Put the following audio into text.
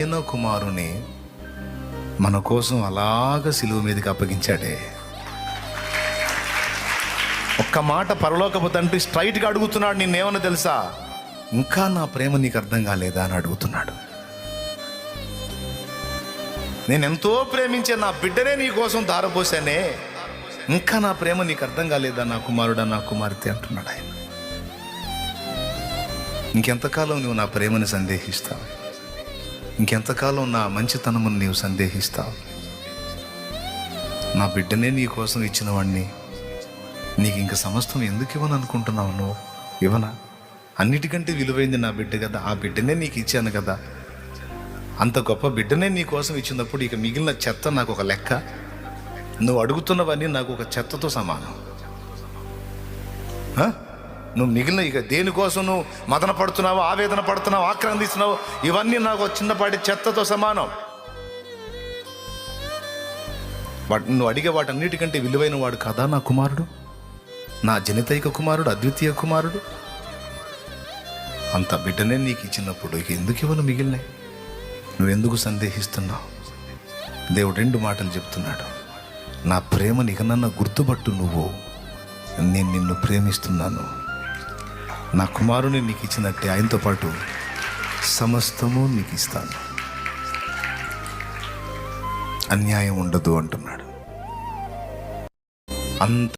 ఈయన కుమారుని మన కోసం అలాగ సిలువ మీదకి అప్పగించాడే. ఒక్క మాట పరలోకపు తండ్రి స్ట్రైట్గా అడుగుతున్నాడు, నిన్నేమన్నా తెలుసా? ఇంకా నా ప్రేమ నీకు అర్థం కాలేదా అని అడుగుతున్నాడు. నేను ఎంతో ప్రేమించే నా బిడ్డనే నీ కోసం ధారపోసానే, ఇంకా నా ప్రేమ నీకు అర్థం కాలేదా నా కుమారుడా, నా కుమార్తె అంటున్నాడు ఆయన. ఇంకెంతకాలం నువ్వు నా ప్రేమని సందేహిస్తావు? ఇంకెంతకాలం నా మంచితనమును నీవు సందేహిస్తావు? నా బిడ్డనే నీ కోసం ఇచ్చిన వాడిని నీకు ఇంక సమస్తం ఎందుకు ఇవ్వను అనుకుంటున్నావు? నువ్వు ఇవ్వనా? అన్నిటికంటే విలువైంది నా బిడ్డ కదా, ఆ బిడ్డనే నీకు ఇచ్చాను కదా. అంత గొప్ప బిడ్డనే నీ కోసం ఇచ్చినప్పుడు ఇక మిగిలిన చెత్త నాకు ఒక లెక్క? నువ్వు అడుగుతున్నవన్నీ నాకు ఒక చెత్తతో సమానం. నువ్వు మిగిలిన ఇక దేనికోసం నువ్వు మదన పడుతున్నావు, ఆవేదన పడుతున్నావు, ఆక్రందిస్తున్నావు, ఇవన్నీ నాకు చిన్నపాటి చెత్తతో సమానం. నువ్వు అడిగే వాటన్నిటికంటే విలువైన వాడు కదా నా కుమారుడు, నా జనితైక కుమారుడు, అద్వితీయ కుమారుడు. అంత బిడ్డనే నీకు ఇచ్చినప్పుడు ఇక ఎందుకు ఇవ్వను మిగిలినాయి? నువ్వెందుకు సందేహిస్తున్నావు? దేవుడు 2 మాటలు చెప్తున్నాడు. నా ప్రేమని ఇక నన్ను గుర్తుపట్టు, నువ్వు నేను నిన్ను ప్రేమిస్తున్నాను. నా కుమారుని నీకు ఇచ్చినట్టే ఆయనతో పాటు సమస్తము నీకు ఇస్తాను, అన్యాయం ఉండదు అంటున్నాడు. అంత